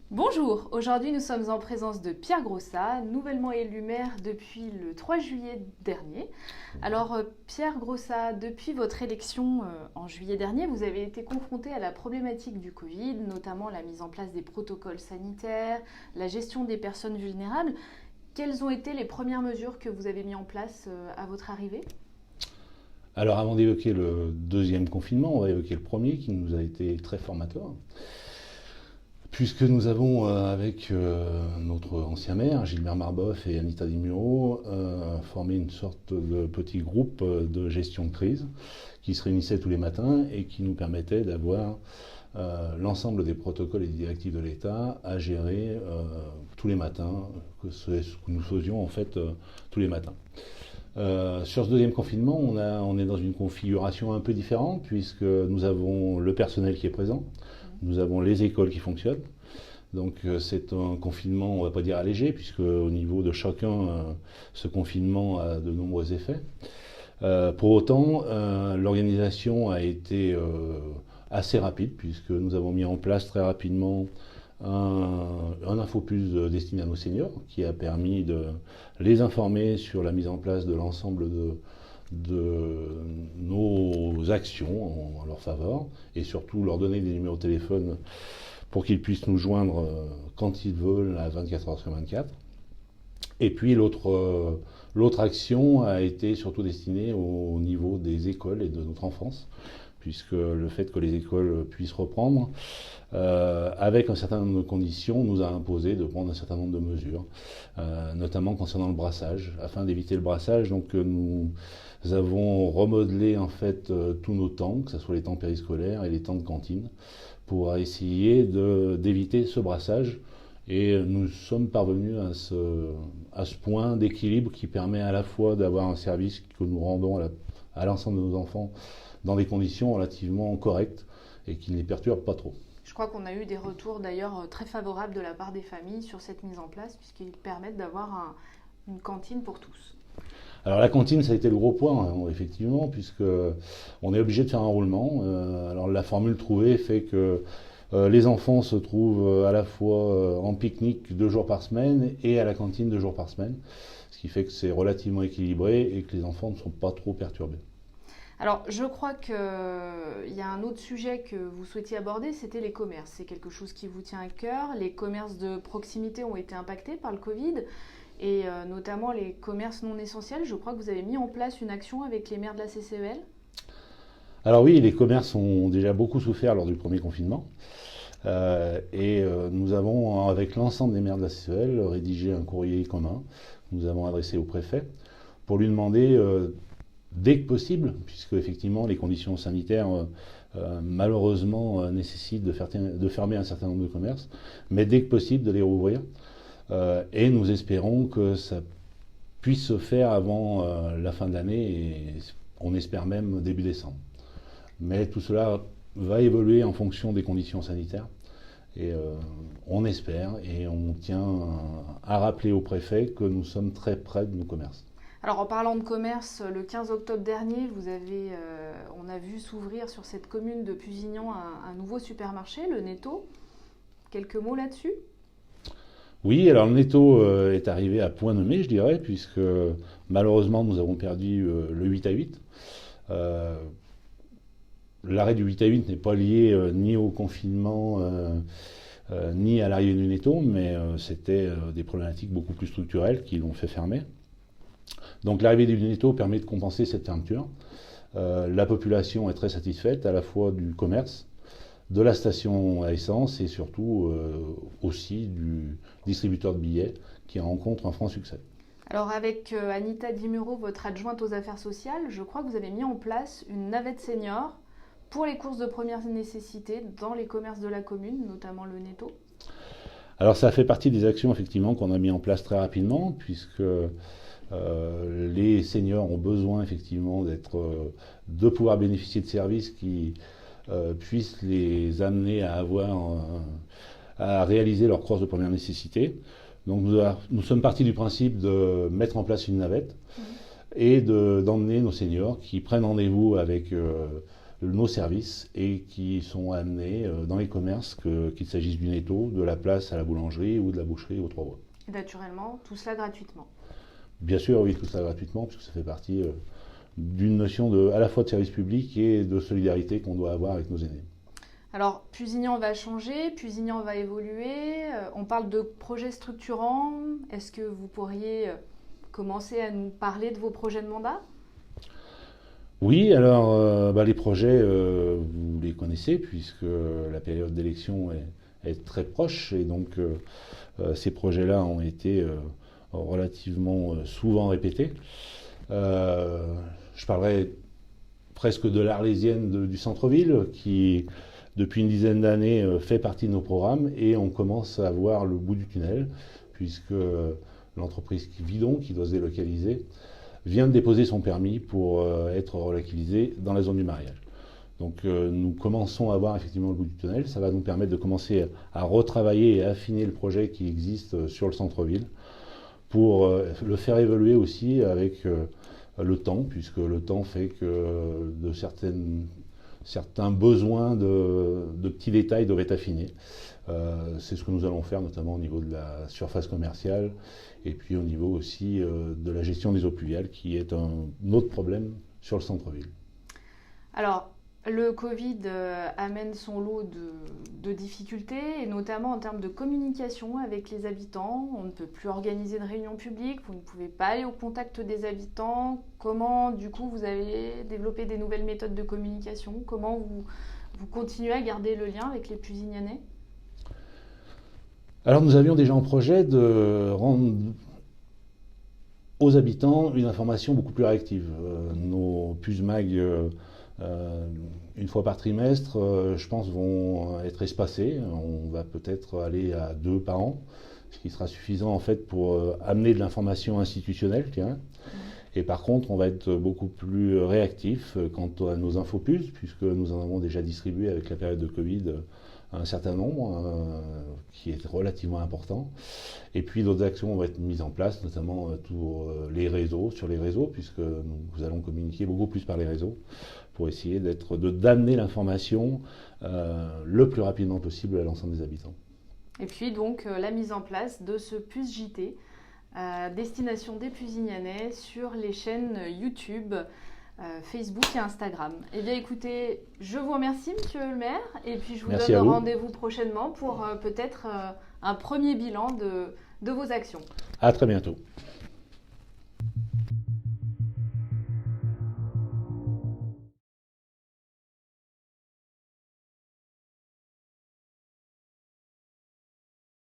Bonjour, aujourd'hui nous sommes en présence de Pierre Grossat, nouvellement élu maire depuis le 3 juillet dernier. Alors Pierre Grossat, depuis votre élection en juillet dernier, vous avez été confronté à la problématique du Covid, notamment la mise en place des protocoles sanitaires, la gestion des personnes vulnérables. Quelles ont été les premières mesures que vous avez mises en place à votre arrivée? Alors avant d'évoquer le deuxième confinement, on va évoquer le premier qui nous a été très formateur. Puisque nous avons, avec notre ancien maire, Gilbert Marboff et Anita Di Muro, formé une sorte de petit groupe de gestion de crise qui se réunissait tous les matins et qui nous permettait d'avoir l'ensemble des protocoles et des directives de l'État à gérer tous les matins, que c'est ce que nous faisions en fait tous les matins. Sur ce deuxième confinement, on est dans une configuration un peu différente puisque nous avons le personnel qui est présent, nous avons les écoles qui fonctionnent. Donc c'est un confinement, on ne va pas dire allégé, puisque au niveau de chacun, ce confinement a de nombreux effets. Pour autant, l'organisation a été assez rapide, puisque nous avons mis en place très rapidement un infopus destiné à nos seniors, qui a permis de les informer sur la mise en place de l'ensemble de nos actions en leur faveur, et surtout leur donner des numéros de téléphone pour qu'ils puissent nous joindre quand ils veulent à 24 heures sur 24. Et puis l'autre action a été surtout destinée au niveau des écoles et de notre enfance, puisque le fait que les écoles puissent reprendre, avec un certain nombre de conditions, nous a imposé de prendre un certain nombre de mesures, notamment concernant le brassage. Afin d'éviter le brassage, donc nous avons remodelé en fait tous nos temps, que ce soit les temps périscolaires et les temps de cantine, pour essayer d'éviter ce brassage. Et nous sommes parvenus à ce point d'équilibre qui permet à la fois d'avoir un service que nous rendons à l'ensemble de nos enfants dans des conditions relativement correctes et qui ne les perturbent pas trop. Je crois qu'on a eu des retours d'ailleurs très favorables de la part des familles sur cette mise en place, puisqu'ils permettent d'avoir une cantine pour tous. Alors la cantine, ça a été le gros point, hein, effectivement, puisque on est obligé de faire un roulement. Alors la formule trouvée fait que les enfants se trouvent à la fois en pique-nique 2 jours par semaine et à la cantine 2 jours par semaine, ce qui fait que c'est relativement équilibré et que les enfants ne sont pas trop perturbés. Alors, je crois qu'il y a un autre sujet que vous souhaitiez aborder, c'était les commerces. C'est quelque chose qui vous tient à cœur. Les commerces de proximité ont été impactés par le Covid, et notamment les commerces non essentiels. Je crois que vous avez mis en place une action avec les maires de la CCEL. Alors oui, les commerces ont déjà beaucoup souffert lors du premier confinement. Nous avons, avec l'ensemble des maires de la CCEL, rédigé un courrier commun que nous avons adressé au préfet pour lui demander, dès que possible, puisque effectivement les conditions sanitaires malheureusement nécessitent de fermer un certain nombre de commerces, mais dès que possible de les rouvrir. Et nous espérons que ça puisse se faire avant la fin de l'année et on espère même début décembre. Mais tout cela va évoluer en fonction des conditions sanitaires. Et on espère et on tient à rappeler au préfet que nous sommes très près de nos commerces. Alors en parlant de commerce, le 15 octobre dernier, on a vu s'ouvrir sur cette commune de Pusignan un nouveau supermarché, le Netto. Quelques mots là-dessus? Oui, alors le Netto est arrivé à point nommé, je dirais, puisque malheureusement nous avons perdu le 8-8. L'arrêt du 8-8 n'est pas lié ni au confinement ni à l'arrivée du Netto, mais c'était des problématiques beaucoup plus structurelles qui l'ont fait fermer. Donc l'arrivée du Netto permet de compenser cette fermeture. La population est très satisfaite à la fois du commerce, de la station à essence et surtout aussi du distributeur de billets qui rencontre un franc succès. Alors avec Anita Di Muro, votre adjointe aux affaires sociales, je crois que vous avez mis en place une navette senior pour les courses de première nécessité dans les commerces de la commune, notamment le Netto. Alors ça fait partie des actions effectivement qu'on a mis en place très rapidement puisque les seniors ont besoin effectivement de pouvoir bénéficier de services qui puissent les amener à réaliser leurs courses de première nécessité. Donc nous sommes partis du principe de mettre en place une navette et d'emmener nos seniors qui prennent rendez-vous avec nos services et qui sont amenés dans les commerces, qu'il s'agisse du netto, de la place à la boulangerie ou de la boucherie aux Trois Voies. Et naturellement, tout cela gratuitement. Bien sûr, oui, tout ça gratuitement, puisque ça fait partie d'une notion à la fois de service public et de solidarité qu'on doit avoir avec nos aînés. Alors, Pusignan va changer, Pusignan va évoluer. On parle de projets structurants. Est-ce que vous pourriez commencer à nous parler de vos projets de mandat ? Oui, alors les projets, vous les connaissez, puisque la période d'élection est très proche, et donc ces projets-là ont été relativement souvent répétés. Je parlerai presque de l'Arlésienne du centre-ville, qui depuis une dizaine d'années fait partie de nos programmes, et on commence à voir le bout du tunnel, puisque l'entreprise Vidon, qui doit se délocaliser, vient de déposer son permis pour être relocalisé dans la zone du mariage. Donc nous commençons à voir effectivement le bout du tunnel. Ça va nous permettre de commencer à retravailler et affiner le projet qui existe sur le centre-ville, pour le faire évoluer aussi avec le temps, puisque le temps fait que certains besoins de petits détails doivent être affinés. C'est ce que nous allons faire, notamment au niveau de la surface commerciale et puis au niveau aussi de la gestion des eaux pluviales, qui est un autre problème sur le centre-ville. Alors, le Covid amène son lot de difficultés, et notamment en termes de communication avec les habitants. On ne peut plus organiser de réunions publiques, vous ne pouvez pas aller au contact des habitants. Comment, du coup, vous avez développé des nouvelles méthodes de communication ? Comment vous continuez à garder le lien avec les Pusignanais ? Alors nous avions déjà en projet de rendre aux habitants une information beaucoup plus réactive. Nos PUSMAG, une fois par trimestre, je pense, vont être espacés. On va peut-être aller à 2 par an, ce qui sera suffisant en fait pour amener de l'information institutionnelle. Et par contre, on va être beaucoup plus réactif quant à nos infopus, puisque nous en avons déjà distribué avec la période de Covid un certain nombre, qui est relativement important. Et puis d'autres actions vont être mises en place, notamment sur les réseaux, puisque nous allons communiquer beaucoup plus par les réseaux, pour essayer d'amener l'information le plus rapidement possible à l'ensemble des habitants. Et puis donc la mise en place de ce Puce JT, destination des Pusignanais, sur les chaînes YouTube, Facebook et Instagram. Eh bien écoutez, je vous remercie monsieur le maire, et puis je vous donne rendez-vous prochainement pour peut-être un premier bilan de vos actions. À très bientôt.